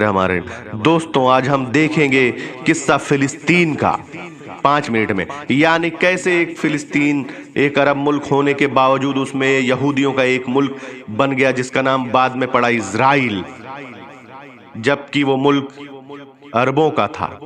हमारे दोस्तों, आज हम देखेंगे किस्सा फिलिस्तीन का 5 मिनट में। यानी कैसे एक फिलिस्तीन एक अरब मुल्क होने के बावजूद उसमें यहूदियों का एक मुल्क बन गया जिसका नाम बाद में पड़ा इज़राइल, जबकि वो मुल्क अरबों का था।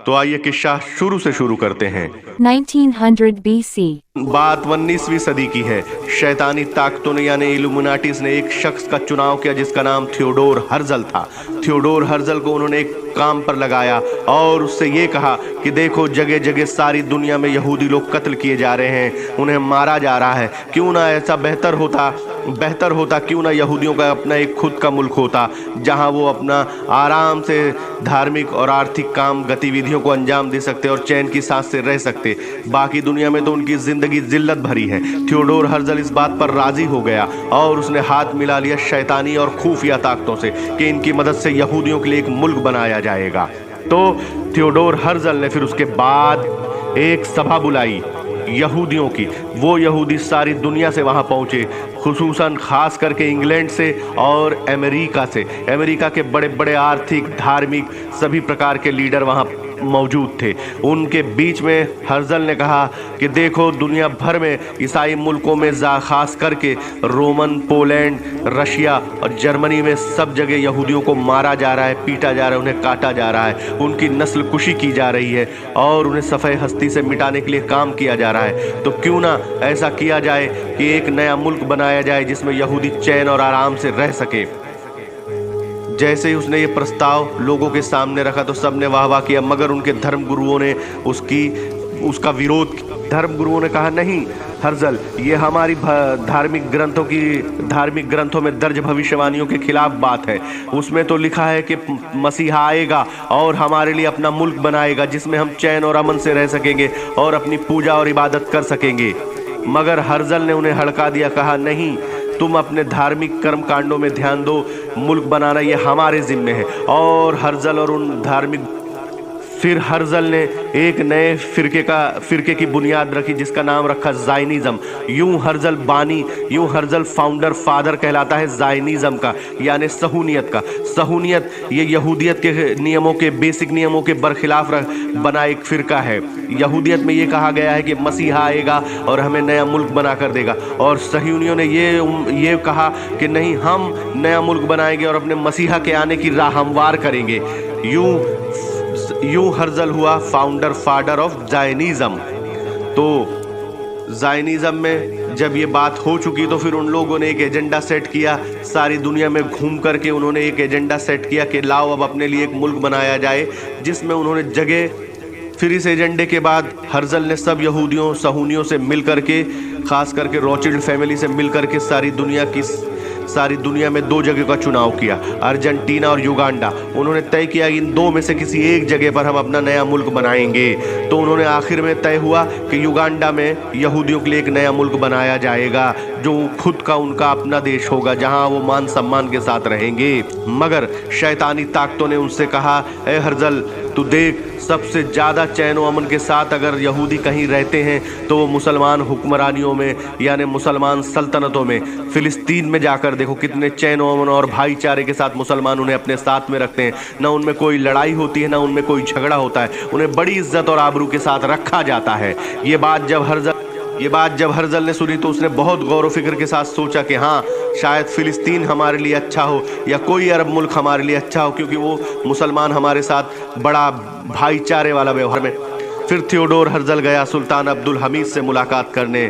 तो आइए किस्सा शुरू से शुरू करते हैं। 1900 BC। बात 19वीं सदी की है। शैतानी ताकतों ने यानी इल्यूमिनाटीज ने एक शख्स का चुनाव किया जिसका नाम थियोडोर हर्जल था। थियोडोर हर्जल को उन्होंने एक काम पर लगाया और उससे ये कहा कि देखो, जगह जगह सारी दुनिया में यहूदी लोग कत्ल किए जा रहे हैं, उन्हें मारा जा रहा है। क्यों ना ऐसा बेहतर होता क्यों ना यहूदियों का अपना एक खुद का मुल्क होता जहां वो अपना आराम से धार्मिक और आर्थिक काम गतिविधियों को अंजाम दे सकते और चैन की सांस से रह सकते। बाकी दुनिया में तो उनकी जिंदगी जिल्लत भरी है। थियोडोर हर्जल इस बात पर राजी हो गया और उसने हाथ मिला लिया शैतानी और खुफिया ताकतों से कि इनकी मदद से यहूदियों के लिए एक मुल्क बनाया जाएगा। तो थियोडोर हर्जल ने फिर उसके बाद एक सभा बुलाई यहूदियों की। वो यहूदी सारी दुनिया से वहां पहुंचे, खुसूसन खास करके इंग्लैंड से और अमेरिका से। अमेरिका के बड़े बड़े आर्थिक धार्मिक सभी प्रकार के लीडर वहां मौजूद थे। उनके बीच में हर्जल ने कहा कि देखो, दुनिया भर में ईसाई मुल्कों में खास करके रोमन, पोलैंड, रशिया और जर्मनी में सब जगह यहूदियों को मारा जा रहा है, पीटा जा रहा है, उन्हें काटा जा रहा है, उनकी नस्ल कुशी की जा रही है और उन्हें सफ़े हस्ती से मिटाने के लिए काम किया जा रहा है। तो क्यों ना ऐसा किया जाए कि एक नया मुल्क बनाया जाए जिसमें यहूदी चैन और आराम से रह सके। जैसे ही उसने ये प्रस्ताव लोगों के सामने रखा तो सबने वाह वाह किया, मगर उनके धर्म गुरुओं ने उसका विरोध। धर्म गुरुओं ने कहा, नहीं हर्जल, ये हमारी धार्मिक ग्रंथों में दर्ज भविष्यवाणियों के खिलाफ बात है। उसमें तो लिखा है कि मसीहा आएगा और हमारे लिए अपना मुल्क बनाएगा जिसमें हम चैन और अमन से रह सकेंगे और अपनी पूजा और इबादत कर सकेंगे। मगर हर्जल ने उन्हें हड़का दिया, कहा नहीं, तुम अपने धार्मिक कर्म कांडों में ध्यान दो, मुल्क बनाना ये हमारे जिम्मे है। और हर्जल और उन धार्मिक फिर हर्जल ने एक नए फिरके की बुनियाद रखी जिसका नाम रखा ज़ायनिज़्म। यूं हर्जल फाउंडर फादर कहलाता है ज़ायनिज़्म का, यानी सहूनियत का। सहूनियत ये यहूदियत के नियमों के बेसिक नियमों के बरखिलाफ बना एक फिरका है। यहूदियत में ये कहा गया है कि मसीहा आएगा और हमें नया मुल्क बना कर देगा, और सहूनियों ने ये कहा कि नहीं, हम नया मुल्क बनाएंगे और अपने मसीहा के आने की राह हमवार करेंगे। यूं हर्जल हुआ फाउंडर फादर ऑफ ज़ायनिज़्म। तो ज़ायनिज़्म में जब ये बात हो चुकी तो फिर उन लोगों ने एक एजेंडा सेट किया। सारी दुनिया में घूम करके उन्होंने एक एजेंडा सेट किया कि लाओ अब अपने लिए एक मुल्क बनाया जाए, जिसमें उन्होंने जगह। फिर इस एजेंडे के बाद हर्जल ने सब यहूदियों सहूनियों से मिल करके, खास करके रॉचफिल्ड फैमिली से मिल करके सारी दुनिया में 2 जगह का चुनाव किया, अर्जेंटीना और युगांडा। उन्होंने तय किया इन 2 में से किसी एक जगह पर हम अपना नया मुल्क बनाएंगे। तो उन्होंने आखिर में तय हुआ कि युगांडा में यहूदियों के लिए एक नया मुल्क बनाया जाएगा जो खुद का उनका अपना देश होगा, जहां वो मान सम्मान के साथ रहेंगे। मगर शैतानी ताकतों ने उनसे कहा, ए हर्जल, तू देख, सबसे ज़्यादा चैन व अमन के साथ अगर यहूदी कहीं रहते हैं तो वो मुसलमान हुक्मरानियों में, यानी मुसलमान सल्तनतों में। फिलिस्तीन में जाकर देखो कितने चैन व अमन और भाईचारे के साथ मुसलमान उन्हें अपने साथ में रखते हैं। ना उनमें कोई लड़ाई होती है, ना उनमें कोई झगड़ा होता है, उन्हें बड़ी इज्जत और आबरू के साथ रखा जाता है। ये बात जब हर्जल ने सुनी तो उसने बहुत गौर व फिक्र के साथ सोचा कि हाँ, शायद फिलिस्तीन हमारे लिए अच्छा हो या कोई अरब मुल्क हमारे लिए अच्छा हो, क्योंकि वो मुसलमान हमारे साथ बड़ा भाईचारे वाला व्यवहार में। फिर थियोडोर हर्जल गया सुल्तान अब्दुल हमीद से मुलाकात करने,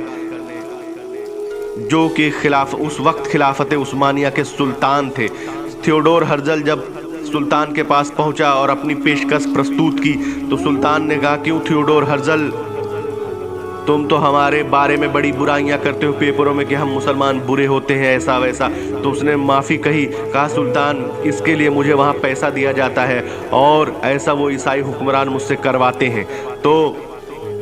जो कि उस वक्त खिलाफत उस्मानिया के सुल्तान थे। थियोडोर हर्जल जब सुल्तान के पास पहुंचा और अपनी पेशकश प्रस्तुत की तो सुल्तान ने कहा, क्यों थियोडोर हर्जल, तुम तो हमारे बारे में बड़ी बुराइयां करते हो पेपरों में कि हम मुसलमान बुरे होते हैं, ऐसा वैसा। तो उसने माफ़ी कही, कहा सुल्तान, इसके लिए मुझे वहाँ पैसा दिया जाता है और ऐसा वो ईसाई हुक्मरान मुझसे करवाते हैं। तो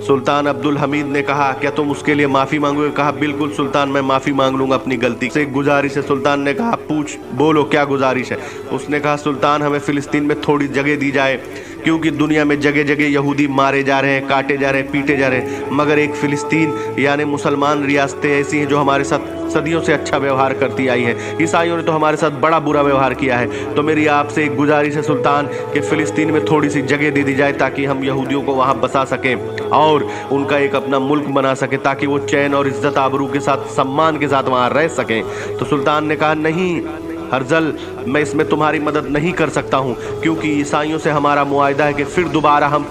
सुल्तान अब्दुल हमीद ने कहा, क्या तुम उसके लिए माफ़ी मांगोगे? कहा, बिल्कुल सुल्तान, मैं माफ़ी मांग लूँगा अपनी गलती से। गुजारिश है। सुल्तान ने कहा, पूछ, बोलो क्या गुजारिश है? उसने कहा, सुल्तान, हमें फ़िलिस्तीन में थोड़ी जगह दी जाए क्योंकि दुनिया में जगह जगह यहूदी मारे जा रहे हैं, काटे जा रहे हैं, पीटे जा रहे हैं, मगर एक फिलिस्तीन यानी मुसलमान रियासतें ऐसी हैं जो हमारे साथ सदियों से अच्छा व्यवहार करती आई है। ईसाइयों ने तो हमारे साथ बड़ा बुरा व्यवहार किया है। तो मेरी आपसे एक गुजारिश है सुल्तान कि फ़िलिस्तीन में थोड़ी सी जगह दे दी जाए ताकि हम यहूदियों को वहाँ बसा सकें और उनका एक अपना मुल्क बना सकें, ताकि वो चैन और इज्जत आबरू के साथ, सम्मान के साथ वहाँ रह सकें। तो सुल्तान ने कहा, नहीं हर्जल, मैं इसमें तुम्हारी मदद नहीं कर सकता हूँ, क्योंकि ईसाइयों से हमारा मुआहदा है कि फिर दोबारा हम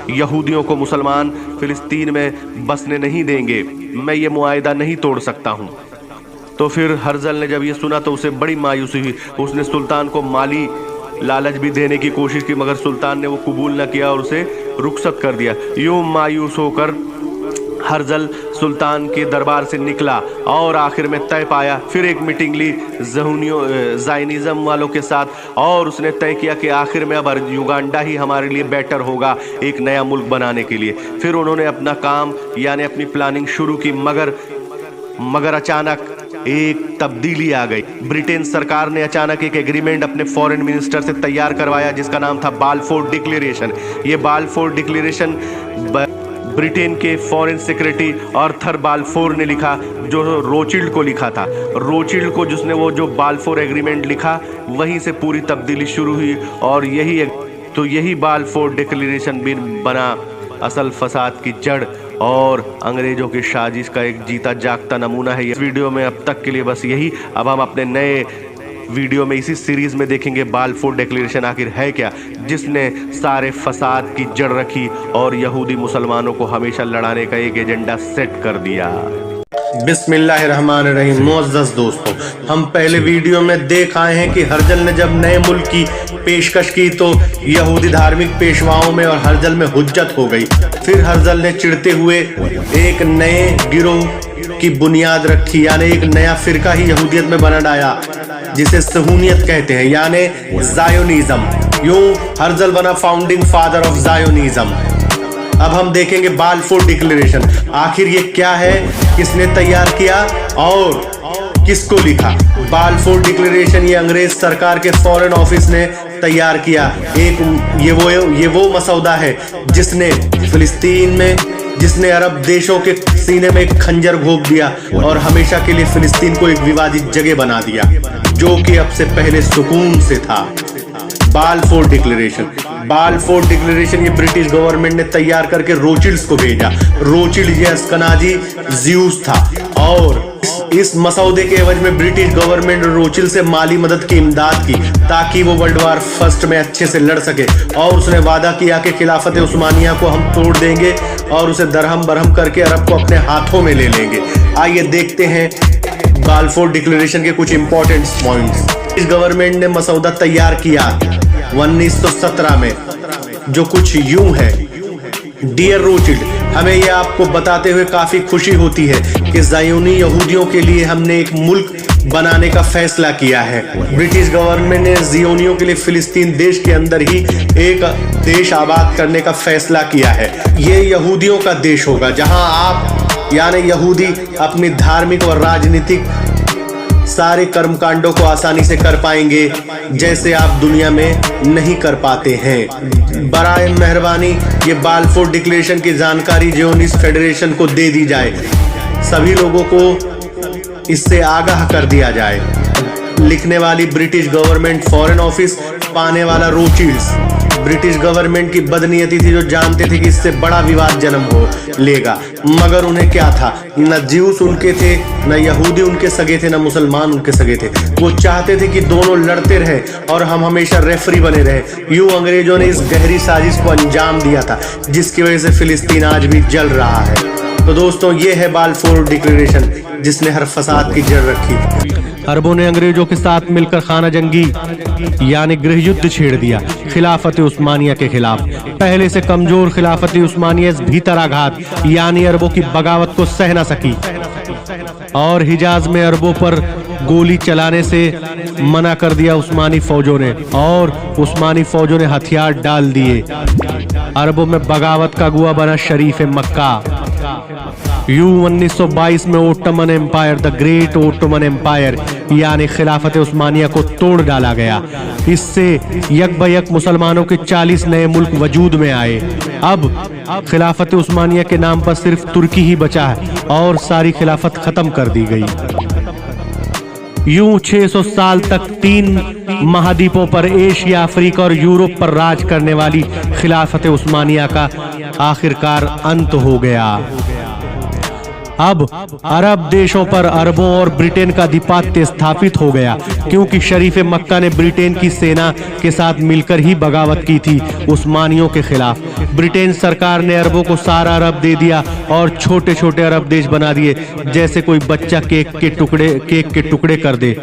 यहूदियों को मुसलमान फ़िलिस्तीन में बसने नहीं देंगे। मैं ये मुआहदा नहीं तोड़ सकता हूँ। तो फिर हर्जल ने जब ये सुना तो उसे बड़ी मायूसी हुई। उसने सुल्तान को माली लालच भी देने की कोशिश की, मगर सुल्तान ने वो कबूल न किया और उसे रुखसत कर दिया। यूं मायूस होकर हर्जल सुल्तान के दरबार से निकला और आखिर में तय पाया, फिर एक मीटिंग ली ज़ायनिज़्म वालों के साथ, और उसने तय किया कि आखिर में अब युगांडा ही हमारे लिए बेटर होगा एक नया मुल्क बनाने के लिए। फिर उन्होंने अपना काम यानी अपनी प्लानिंग शुरू की, मगर अचानक एक तब्दीली आ गई। ब्रिटेन सरकार ने अचानक एक एग्रीमेंट अपने फॉरेन मिनिस्टर से तैयार करवाया जिसका नाम था बाल्फोर डिक्लेरेशन। ये बाल्फोर डिक्लेरेशन ब्रिटेन के फॉरेन सेक्रेटरी आर्थर बाल्फोर ने लिखा, जो रोचिल्ड को लिखा था। रोचिल्ड को जिसने वो जो बाल्फोर एग्रीमेंट लिखा, वहीं से पूरी तब्दीली शुरू हुई और यही बाल्फोर डिक्लेरेशन भी बना असल फसाद की जड़ और अंग्रेजों की साजिश का एक जीता जागता नमूना है। इस वीडियो में अब तक के लिए बस यही। अब हम अपने नए वीडियो में इसी सीरीज में देखेंगे बाल्फोर डिक्लेरेशन आखिर है क्या, जिसने सारे फसाद की जड़ रखी और यहूदी मुसलमानों को हमेशा लड़ाने का एक एजेंडा सेट कर दिया। बिस्मिल्लाहिर्रहमानिर्रहीम। मुअज़्ज़ज़ दोस्तों, हम पहले वीडियो में देख आए हैं कि हर्जल ने जब नए मुल्क की पेशकश की तो यहूदी धार्मिक पेशवाओं में और हर्जल में हुज्जत हो गई। फिर हर्जल ने चिढ़ते हुए एक नए गिरोह की बुनियाद रखी, यानी एक नया फिरका ही यहूदियत में बना डाला जिसे सहूनियत कहते हैं, यानी ज़ायोनिज़्म। यूं हर्जल बना फाउंडिंग फादर ऑफ ज़ायोनिज़्म। अब हम देखेंगे बाल्फोर डिक्लेरेशन आखिर ये क्या है, किसने तैयार किया और किसको लिखा। बाल्फोर डिक्लेरेशन ये अंग्रेज सरकार के फॉरेन ऑफिस ने तैयार किया। ये वो मसौदा है जिसने फिलिस्तीन में, जिसने अरब देशों के सीने में एक खंजर घोंप दिया और हमेशा के लिए फिलिस्तीन को एक विवादित जगह बना दिया, जो कि अब से पहले सुकून से था। बाल्फोर डिक्लेरेशन ये ब्रिटिश गवर्नमेंट ने तैयार करके रोचिल्ड्स को भेजा। रोचिल्ड ये अस्कनाजी ज्यूस था और इस मसौदे के एवज में ब्रिटिश गवर्नमेंट रोचिल्ड से माली मदद की इमदाद की ताकि वो वर्ल्ड वार फर्स्ट में अच्छे से लड़ सके, और उसने वादा किया कि खिलाफत उस्मानिया को हम तोड़ देंगे और उसे दरहम बरहम करके अरब को अपने हाथों में ले लेंगे। आइए देखते हैं बाल्फोर डिक्लेरेशन के कुछ इंपॉर्टेंट पॉइंट्स। इस गवर्नमेंट ने मसौदा तैयार किया 1917 में, जो कुछ यूं है। डियर रोचिल्ड, हमें यह आपको बताते हुए काफी खुशी होती है कि ज़ायोनी यहूदियों के लिए हमने एक मुल्क बनाने का फैसला किया है। ब्रिटिश गवर्नमेंट ने ज़ियोनियों के लिए फिलिस्तीन देश के अंदर ही एक देश आबाद करने का फैसला किया है। ये यहूदियों का देश होगा जहां आप यानी यहूदी अपनी धार्मिक और राजनीतिक सारे कर्मकांडों को आसानी से कर पाएंगे जैसे आप दुनिया में नहीं कर पाते हैं। बराए मेहरबानी ये बाल्फोर डिक्लेरेशन की जानकारी ज़ियोनिस्ट फेडरेशन को दे दी जाए, सभी लोगों को इससे आगाह कर दिया जाए। लिखने वाली ब्रिटिश गवर्नमेंट फॉरेन ऑफिस, पाने वाला रोचिल्ड्स। ब्रिटिश गवर्नमेंट की बदनीयती थी जो जानते थे कि इससे बड़ा विवाद जन्म हो लेगा, मगर उन्हें क्या था, न ज्यूस उनके थे, न यहूदी उनके सगे थे, न मुसलमान उनके सगे थे। वो चाहते थे कि दोनों लड़ते रहे और हम हमेशा रेफरी बने रहे। यूं अंग्रेजों ने इस गहरी साजिश को अंजाम दिया था जिसकी वजह से फिलिस्तीन आज भी जल रहा है। तो दोस्तों, ये है बाल्फोर डिक्लेरेशन जिसने हर फसाद की जड़ रखी। अरबों ने अंग्रेजों के साथ मिलकर खाना जंगी यानी गृह युद्ध छेड़ दिया खिलाफत उस्मानिया के खिलाफ। पहले से कमजोर खिलाफत उस्मानिया इस भीतर आघात यानी अरबों की बगावत को सह न सकी और हिजाज में अरबों पर गोली चलाने से मना कर दिया उस्मानी फौजों ने, और उस्मानी फौजों ने हथियार डाल दिए। अरबों में बगावत का अगुआ बना शरीफ मक्का। यूं 1922 में Ottoman empire, the great Ottoman empire यानी खिलाफत उस्मानिया को तोड़ डाला गया। इससे यकबयक मुसलमानों के 40 नए मुल्क वजूद में आए। अब खिलाफत उस्मानिया के नाम पर सिर्फ तुर्की ही बचा है और सारी खिलाफत खत्म कर दी गई। यूं 600 साल तक 3 महाद्वीपों पर एशिया, अफ्रीका और यूरोप पर राज करने वाली खिलाफत उस्मानिया का आखिरकार अंत हो गया। अब अरब देशों पर अरबों और ब्रिटेन का अधिपत्य स्थापित हो गया, क्योंकि शरीफ मक्का ने ब्रिटेन की सेना के साथ मिलकर ही बगावत की थी उस्मानियों के खिलाफ। ब्रिटेन सरकार ने अरबों को सारा अरब दे दिया और छोटे छोटे अरब देश बना दिए, जैसे कोई बच्चा केक के टुकड़े कर दे।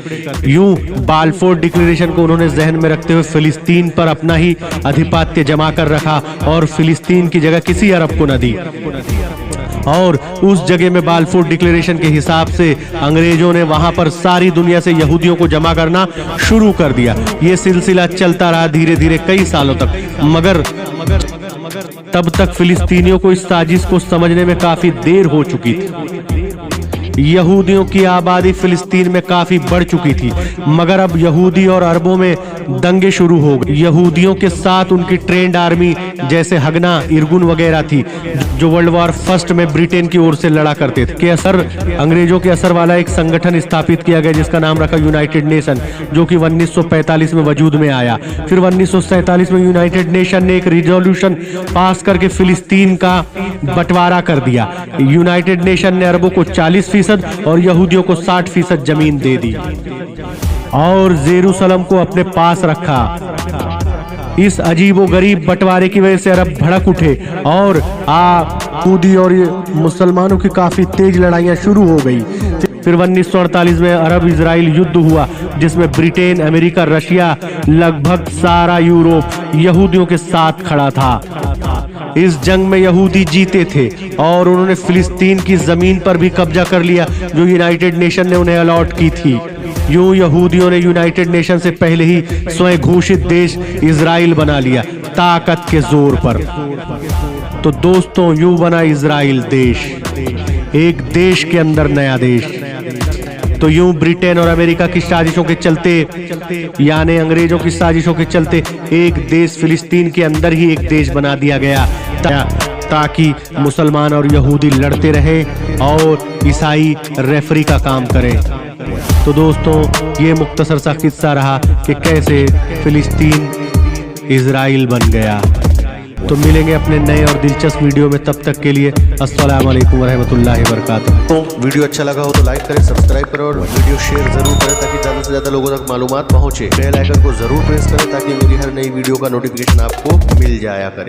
यूं बालफोर डिक्लेरेशन को उन्होंने जहन में रखते हुए फिलिस्तीन पर अपना ही अधिपत्य जमा कर रखा और फिलिस्तीन की जगह किसी अरब को न दी। और उस जगह में बालफोर डिक्लेरेशन के हिसाब से अंग्रेजों ने वहां पर सारी दुनिया से यहूदियों को जमा करना शुरू कर दिया। ये सिलसिला चलता रहा धीरे धीरे कई सालों तक, मगर तब तक फिलिस्तीनियों को इस साजिश को समझने में काफी देर हो चुकी थी। यहूदियों की आबादी फिलिस्तीन में काफी बढ़ चुकी थी, मगर अब यहूदी और अरबों में दंगे शुरू हो गए। यहूदियों के साथ उनकी ट्रेंड आर्मी जैसे हगना, इरगुन वगैरह थी, जो वर्ल्ड वॉर फर्स्ट में ब्रिटेन की ओर से लड़ा करते थे। के असर अंग्रेजों के असर वाला एक संगठन स्थापित किया गया जिसका नाम रखा यूनाइटेड नेशन, जो कि 1945 में वजूद में आया। फिर 1947 में यूनाइटेड नेशन ने एक रिजोल्यूशन पास करके फिलिस्तीन का बंटवारा कर दिया। यूनाइटेड नेशन ने अरबों को 40% और यहूदियों को 60% जमीन दे दी और जेरूसलम को अपने पास रखा। इस अजीबोगरीब बंटवारे की वजह से अरब भड़क उठे और कूदी और मुसलमानों की काफी तेज लड़ाइयां शुरू हो गई। फिर 1948 में अरब इजराइल युद्ध हुआ, जिसमें ब्रिटेन, अमेरिका, रशिया, लगभग सारा यूरोप यहूदियों के साथ खड़ा था। इस जंग में यहूदी जीते थे और उन्होंने फिलिस्तीन की जमीन पर भी कब्जा कर लिया, जो यूनाइटेड नेशन ने उन्हें अलॉट की थी। यूं यहूदियों ने यूनाइटेड नेशन से पहले ही स्वयं घोषित देश इजराइल बना लिया, ताकत के जोर पर। तो दोस्तों, यूं बना इजराइल देश, एक देश के अंदर नया देश। तो यूं ब्रिटेन और अमेरिका की साजिशों के चलते, यानी अंग्रेजों की साजिशों के चलते, एक देश फिलिस्तीन के अंदर ही एक देश बना दिया गया, ताकि मुसलमान और यहूदी लड़ते रहे और ईसाई रेफरी का काम करें। तो दोस्तों, ये मुख्तसर सा किस्सा रहा कि कैसे फिलिस्तीन इजराइल बन गया। तो मिलेंगे अपने नए और दिलचस्प वीडियो में, तब तक के लिए अस्सलाम वालेकुम वरहमतुल्लाहि वबरकातुहू। तो वीडियो अच्छा लगा हो तो लाइक करें, सब्सक्राइब करें और वीडियो शेयर जरूर करें, ताकि ज़्यादा से ज़्यादा लोगों तक मालूमात पहुंचे। बेल आइकन को जरूर प्रेस करें ताकि मेरी हर नई वीडियो का नोटिफिकेशन आपको मिल जाया करे।